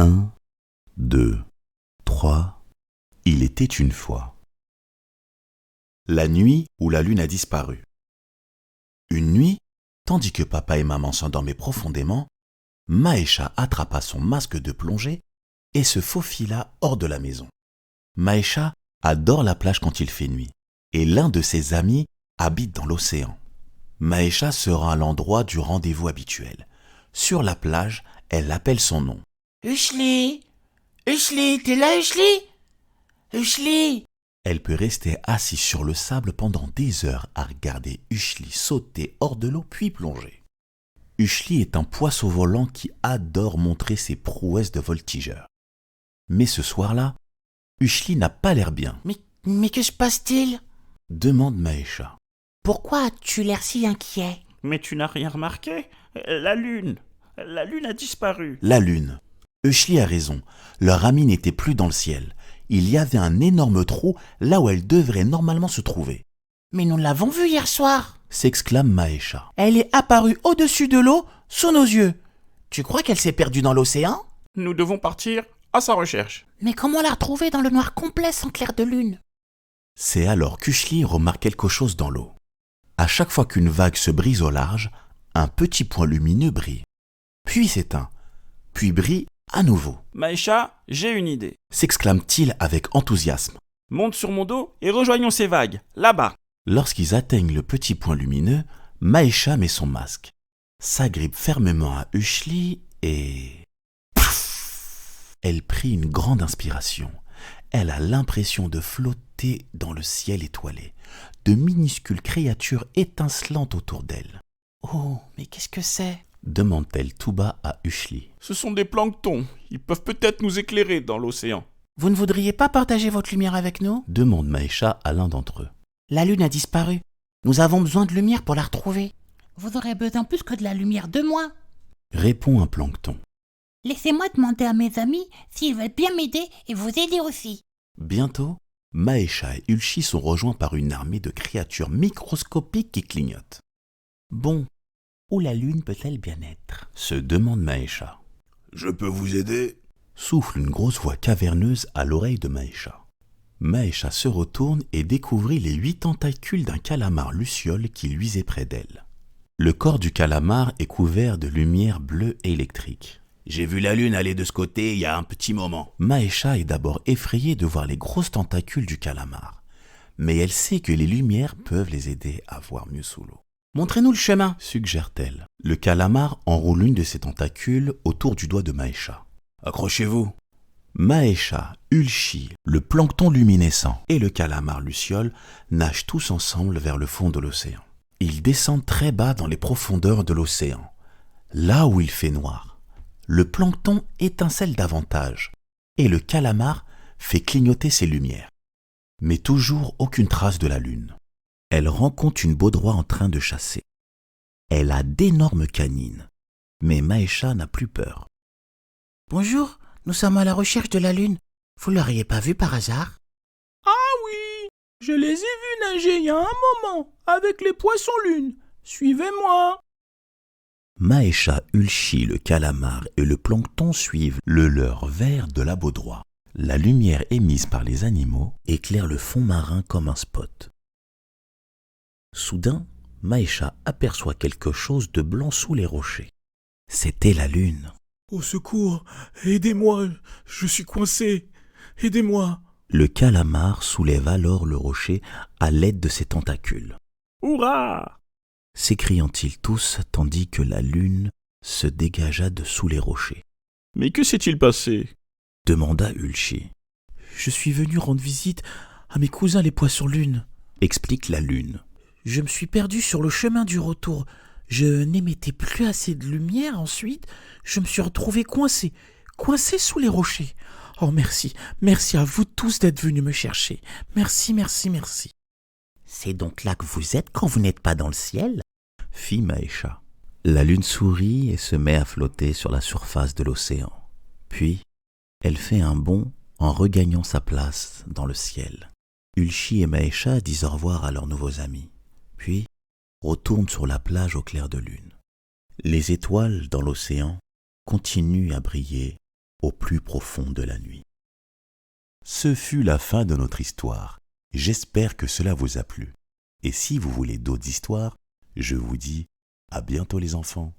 1, 2, 3. Il était une fois. La nuit où la lune a disparu. Une nuit, tandis que papa et maman s'endormaient profondément, Maëcha attrapa son masque de plongée et se faufila hors de la maison. Maëcha adore la plage quand il fait nuit, et l'un de ses amis habite dans l'océan. Maëcha se rend à l'endroit du rendez-vous habituel. Sur la plage, elle appelle son nom. Ushli, Ushli, t'es là, Ushli? Ushli. Elle peut rester assise sur le sable pendant des heures à regarder Ushli sauter hors de l'eau puis plonger. Ushli est un poisson volant qui adore montrer ses prouesses de voltigeur. Mais ce soir-là, Ushli n'a pas l'air bien. Mais que se passe-t-il? Demande Maëcha. Pourquoi as-tu l'air si inquiet? Mais tu n'as rien remarqué? La lune a disparu. La lune. Ushli a raison. Leur amie n'était plus dans le ciel. Il y avait un énorme trou là où elle devrait normalement se trouver. Mais nous l'avons vue hier soir, S'exclame Maëcha. Elle est apparue au-dessus de l'eau, sous nos yeux. Tu crois qu'elle s'est perdue dans l'océan? Nous devons partir à sa recherche. Mais comment la retrouver dans le noir complet sans clair de lune? C'est alors qu'Ushli remarque quelque chose dans l'eau. À chaque fois qu'une vague se brise au large, un petit point lumineux brille. Puis s'éteint. Puis brille à nouveau. Maëcha, j'ai une idée. S'exclame-t-il avec enthousiasme. Monte sur mon dos et rejoignons ces vagues, là-bas. Lorsqu'ils atteignent le petit point lumineux, Maëcha met son masque, s'agrippe fermement à Ushli et... Pouf! Elle prit une grande inspiration. Elle a l'impression de flotter dans le ciel étoilé, de minuscules créatures étincelantes autour d'elle. Oh, mais qu'est-ce que c'est? Demande-t-elle tout bas à Ushli. Ce sont des planctons. Ils peuvent peut-être nous éclairer dans l'océan. Vous ne voudriez pas partager votre lumière avec nous? Demande Maëcha à l'un d'entre eux. La lune a disparu. Nous avons besoin de lumière pour la retrouver. Vous aurez besoin plus que de la lumière de moi. Répond un plancton. Laissez-moi demander à mes amis s'ils veulent bien m'aider et vous aider aussi. Bientôt, Maëcha et Ushli sont rejoints par une armée de créatures microscopiques qui clignotent. Bon, où la lune peut-elle bien être? Se demande Maëcha. Je peux vous aider? Souffle une grosse voix caverneuse à l'oreille de Maëcha. Maëcha se retourne et découvrit les 8 tentacules d'un calamar luciole qui luisait près d'elle. Le corps du calamar est couvert de lumière bleue électrique. J'ai vu la lune aller de ce côté il y a un petit moment. Maëcha est d'abord effrayée de voir les grosses tentacules du calamar, mais elle sait que les lumières peuvent les aider à voir mieux sous l'eau. Montrez-nous le chemin, suggère-t-elle. Le calamar enroule une de ses tentacules autour du doigt de Maëcha. Accrochez-vous. Maëcha, Ushli, le plancton luminescent et le calamar luciole nagent tous ensemble vers le fond de l'océan. Ils descendent très bas dans les profondeurs de l'océan, là où il fait noir. Le plancton étincelle davantage et le calamar fait clignoter ses lumières. Mais toujours aucune trace de la lune. Elle rencontre une baudroie en train de chasser. Elle a d'énormes canines, mais Maëcha n'a plus peur. Bonjour, nous sommes à la recherche de la lune. Vous l'auriez pas vue par hasard? Ah oui, je les ai vus nager il y a un moment, avec les poissons-lunes. Suivez-moi. Maëcha, Ushli, le calamar et le plancton suivent le leurre vert de la baudroie. La lumière émise par les animaux éclaire le fond marin comme un spot. Soudain, Maëcha aperçoit quelque chose de blanc sous les rochers. C'était la lune. Au secours, aidez-moi, je suis coincé. Aidez-moi. Le calamar soulève alors le rocher à l'aide de ses tentacules. Hurrah! S'écriant-ils tous tandis que la lune se dégagea de sous les rochers. Mais que s'est-il passé? Demanda Ushli. Je suis venu rendre visite à mes cousins les poissons-lunes, explique la lune. Je me suis perdu sur le chemin du retour. Je n'émettais plus assez de lumière. Ensuite, je me suis retrouvé coincé sous les rochers. Oh, merci à vous tous d'être venus me chercher. Merci. C'est donc là que vous êtes quand vous n'êtes pas dans le ciel? Fit Maëcha. La lune sourit et se met à flotter sur la surface de l'océan. Puis, elle fait un bond en regagnant sa place dans le ciel. Ushli et Maëcha disent au revoir à leurs nouveaux amis. Puis, retournent sur la plage au clair de lune. Les étoiles dans l'océan continuent à briller au plus profond de la nuit. Ce fut la fin de notre histoire. J'espère que cela vous a plu. Et si vous voulez d'autres histoires, je vous dis à bientôt les enfants.